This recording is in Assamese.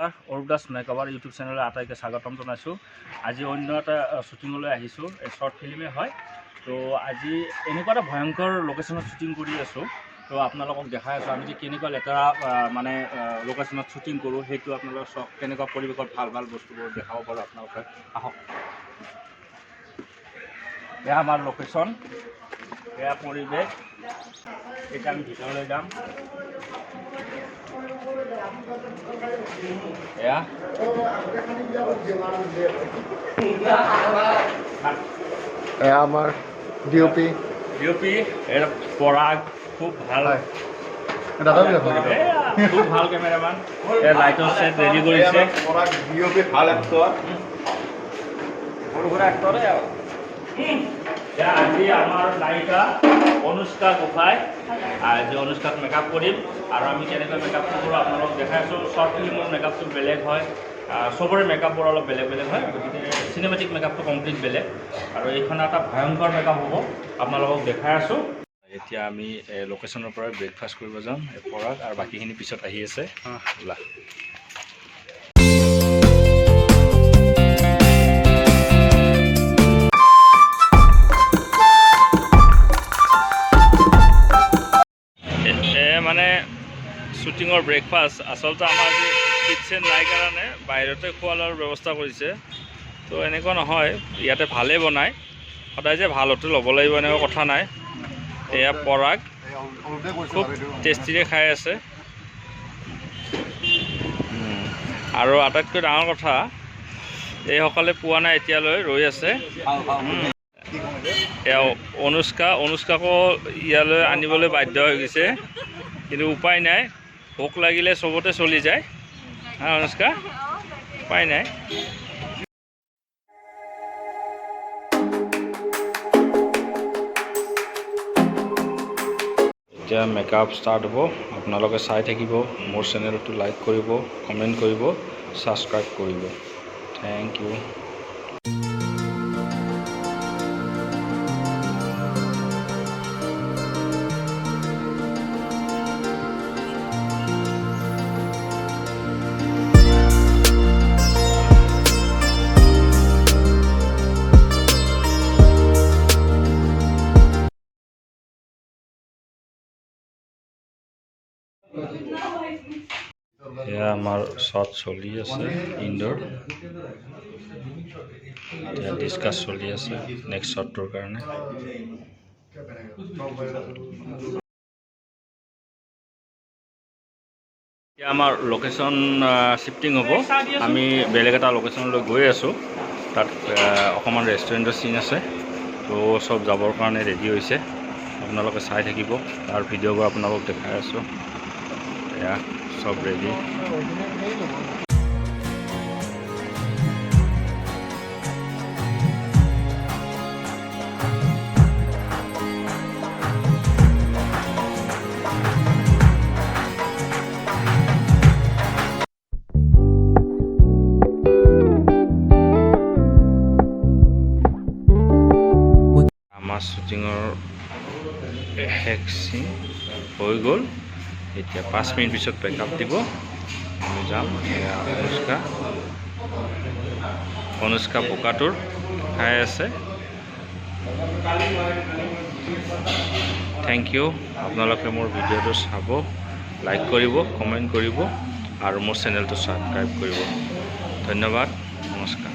নমস্কাৰ, অৰূপ দাস মেকআভাৰ ইউটিউব চেনেলে আটাইকে স্বাগতম জনাইছোঁ। আজি অন্য এটা শ্বুটিঙলৈ আহিছোঁ, শ্বৰ্ট ফিল্মে হয়। তো আজি এনেকুৱা এটা ভয়ংকৰ লোকেশ্যনত শ্বুটিং কৰি আছোঁ। তো আপোনালোকক দেখাই আছোঁ আমি যে কেনেকুৱা লেতেৰা মানে লোকেশ্যনত শ্বুটিং কৰোঁ, সেইটো আপোনালোকক চব কেনেকুৱা পৰিৱেশত ভাল ভাল বস্তুবোৰ দেখাব পাৰোঁ। আপোনালোকে আহক। এয়া আমাৰ লোকেশ্যন, এয়া পৰিৱেশ। এতিয়া আমি ভিতৰলৈ যাম। এয়া আমাৰ ডিঅ'পি এটা পৰাগ, খুব ভাল খুব ভাল কেমেৰামান। লাইটৰ ছেট ৰেডি কৰিছে। ডিঅ'পি ভাল এক্টৰ, সৰু সুৰা এক্টৰে আৰু। আজি আমাৰ নায়িকা অনুষ্কা গোহাঁই, আজি অনুষ্কাক মেকআপ কৰিম আৰু আমি কেনেকৈ মেকআপটো কৰোঁ আপোনালোকক দেখাই আছোঁ। শ্বৰ্ট ফিল্মৰ মেকআপটো বেলেগ হয়, চবৰে মেকআপবোৰ অলপ বেলেগ বেলেগ হয়, গতিকে চিনেমেটিক মেকআপটো কমপ্লিট বেলেগ আৰু এইখন এটা ভয়ংকৰ মেকআপ হ'ব, আপোনালোকক দেখাই আছোঁ। এতিয়া আমি লোকেশ্যনৰ পৰা ব্ৰেকফাষ্ট কৰিব যাম। পৰাগ আৰু বাকীখিনি পিছত আহি আছে। ওলা। মানে শ্বুটিঙৰ ব্ৰেকফাষ্ট আচলতে আমাৰ যে কিটচেন নাই কাৰণে বাহিৰতে খোৱা লোৱাৰ ব্যৱস্থা কৰিছে। তো এনেকুৱা নহয়, ইয়াতে ভালেই বনায়। সদায় যে ভাল হোটেল ল'ব লাগিব এনেকুৱা কথা নাই। এয়া পৰাগ খুব টেষ্টিৰে খাই আছে। আৰু আটাইতকৈ ডাঙৰ কথা, এইসকলে পোৱা নাই এতিয়ালৈ, ৰৈ আছে। এয়া অনুষ্কাকো ইয়ালৈ আনিবলৈ বাধ্য হৈ গৈছে, কিন্তু উপায় নাই। ভোক লাগিলে চবতে চলি যায়। অনুষ্কা, উপায় নাই। এতিয়া মেকআপ ষ্টাৰ্ট হ'ব। আপোনালোকে চাই থাকিব, মোৰ চেনেলটো লাইক কৰিব, কমেণ্ট কৰিব, ছাবস্ক্ৰাইব কৰিব। Thank you. এয়া আমাৰ শ্বট চলি আছে ইনডোৰ। এতিয়া ডিছকাছ চলি আছে নেক্সট শ্বটটোৰ কাৰণে। এতিয়া আমাৰ লোকেশ্যন শ্বিফটিং হ'ব। আমি বেলেগ এটা লোকেশ্যনলৈ গৈ আছোঁ। তাত অকণমান ৰেষ্টুৰেণ্টৰ চিন আছে। তো চব যাবৰ কাৰণে ৰেডি হৈছে। আপোনালোকে চাই থাকিব, তাৰ ভিডিঅ'বোৰ আপোনালোকক দেখাই আছোঁ। এয়া চব ৰেডি। আমাৰ শ্বুটিঙৰ শেষ চিন হৈ গ'ল। এতিয়া 5 মিনিট পিছত বেকআপ দিব, আমি যাম। অনুষ্কা বোকাটোৰ খাই আছে। Thank you. আপোনালোকে মোৰ ভিডিঅ'টো চাব, লাইক কৰিব, কমেণ্ট কৰিব আৰু মোৰ চেনেলটো ছাবস্ক্ৰাইব কৰিব। ধন্যবাদ, নমস্কাৰ।